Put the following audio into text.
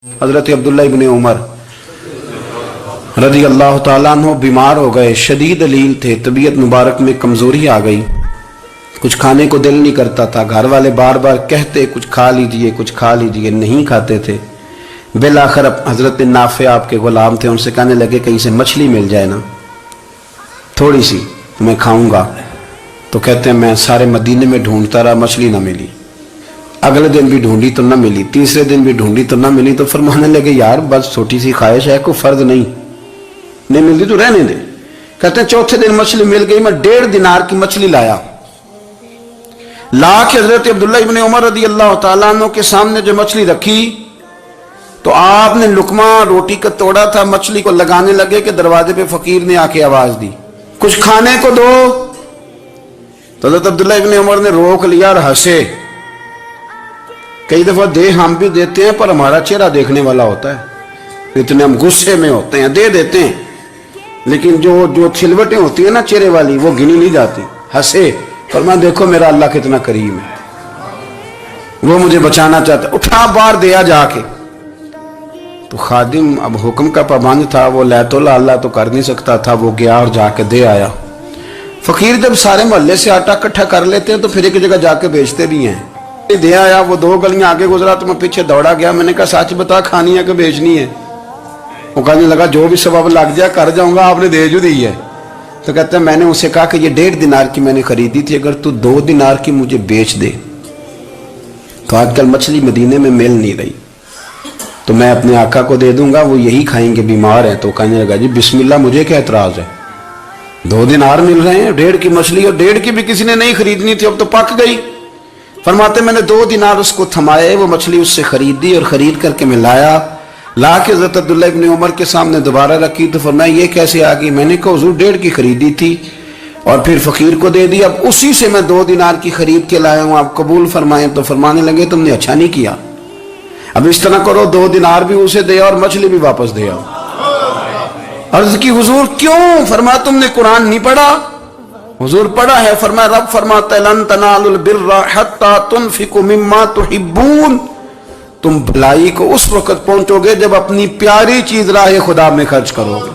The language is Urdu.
حضرت عبداللہ ابن عمر رضی اللہ تعالیٰ عنہ بیمار ہو گئے، شدید علیل تھے، طبیعت مبارک میں کمزوری آ گئی، کچھ کھانے کو دل نہیں کرتا تھا، گھر والے بار بار کہتے کچھ کھا لیجئے کچھ کھا لیجئے، نہیں کھاتے تھے۔ بالآخر حضرت نافع آپ کے غلام تھے، ان سے کہنے لگے کہیں سے مچھلی مل جائے نا تھوڑی سی میں کھاؤں گا، تو کہتے ہیں میں سارے مدینے میں ڈھونڈتا رہا، مچھلی نہ ملی، اگلے دن بھی ڈھونڈی تو نہ ملی، تیسرے دن بھی ڈھونڈی تو نہ ملی، تو فرمانے لگے یار بس چھوٹی سی خواہش ہے، کوئی فرض نہیں ملتی تو رہنے دے۔ کہتے ہیں چوتھے دن مچھلی مل گئی، میں 1.5 دینار کی مچھلی لا کے حضرت عبداللہ ابن عمر رضی اللہ تعالیٰ عنہ کے سامنے جو مچھلی رکھی تو آپ نے لقمہ روٹی کا توڑا تھا، مچھلی کو لگانے لگے کہ دروازے پہ فقیر نے آ کے آواز دی کچھ کھانے کو دو، تو حضرت عبداللہ ابن عمر نے روک لیا اور ہنسے۔ کئی دفعہ دے ہم بھی دیتے ہیں پر ہمارا چہرہ دیکھنے والا ہوتا ہے، اتنے ہم غصے میں ہوتے ہیں، دے دیتے ہیں لیکن جو چھلوٹیں ہوتی ہیں نا چہرے والی وہ گنی نہیں جاتی۔ ہنسے، فرمایا دیکھو میرا اللہ کتنا کریم ہے، وہ مجھے بچانا چاہتا ہے، اٹھا بار دیا جا کے۔ تو خادم اب حکم کا پابند تھا، وہ لیت اللہ تو کر نہیں سکتا تھا، وہ گیا اور جا کے دے آیا۔ فقیر جب سارے محلے سے آٹا اکٹھا کر لیتے ہیں تو پھر ایک جگہ جا کے بیچتے بھی ہیں۔ دے آیا، وہ 2 گلیاں آگے گزرا تو میں پیچھے دوڑا گیا، میں نے کہا سچ بتا کھانی ہے کہ بیچنی ہے؟ وہ کہنے لگا جو بھی سبب لگ جائے کر جاؤں گا، آپ نے دے جو دی ہے۔ تو کہتا ہے میں نے اسے کہا کہ یہ 1.5 دینار کی میں نے خریدی تھی، اگر تو 2 دینار کی مجھے بیچ دے تو آج کل مچھلی مدینے میں مل نہیں رہی تو میں اپنے آقا کو دے دوں گا، وہ یہی کھائیں گے، بیمار ہیں۔ تو کہنے لگا جی بسم اللہ، مجھے کیا اعتراض ہے، 2 دینار مل رہے ہیں، 1.5 کی مچھلی، اور 1.5 کی بھی کسی نے نہیں خریدنی تھی، اب تو پک گئی۔ فرماتے میں نے 2 دینار اس کو تھمائے، وہ مچھلی اس سے خریدی اور خرید کر کے میں لا کے حضرت عبداللہ ابن عمر کے سامنے دوبارہ رکھی تو فرمایا یہ کیسے آ گئی؟ میں نے کہا حضور 1.5 کی خریدی تھی اور پھر فقیر کو دے دی، اب اسی سے میں 2 دینار کی خرید کے لایا ہوں، آپ قبول فرمائیں۔ تو فرمانے لگے تم نے اچھا نہیں کیا، اب اس طرح کرو 2 دینار بھی اسے دے اور مچھلی بھی واپس دے آؤ۔ عرض کی حضور کیوں؟ فرمایا تم نے قرآن نہیں پڑھا؟ حضور پڑھا ہے، فرمایا رب فرماتا ہے لن تنالوا البر حتی تنفقوا مما تحبون، تم بھلائی کو اس وقت پہنچو گے جب اپنی پیاری چیز راہ خدا میں خرچ کرو گے۔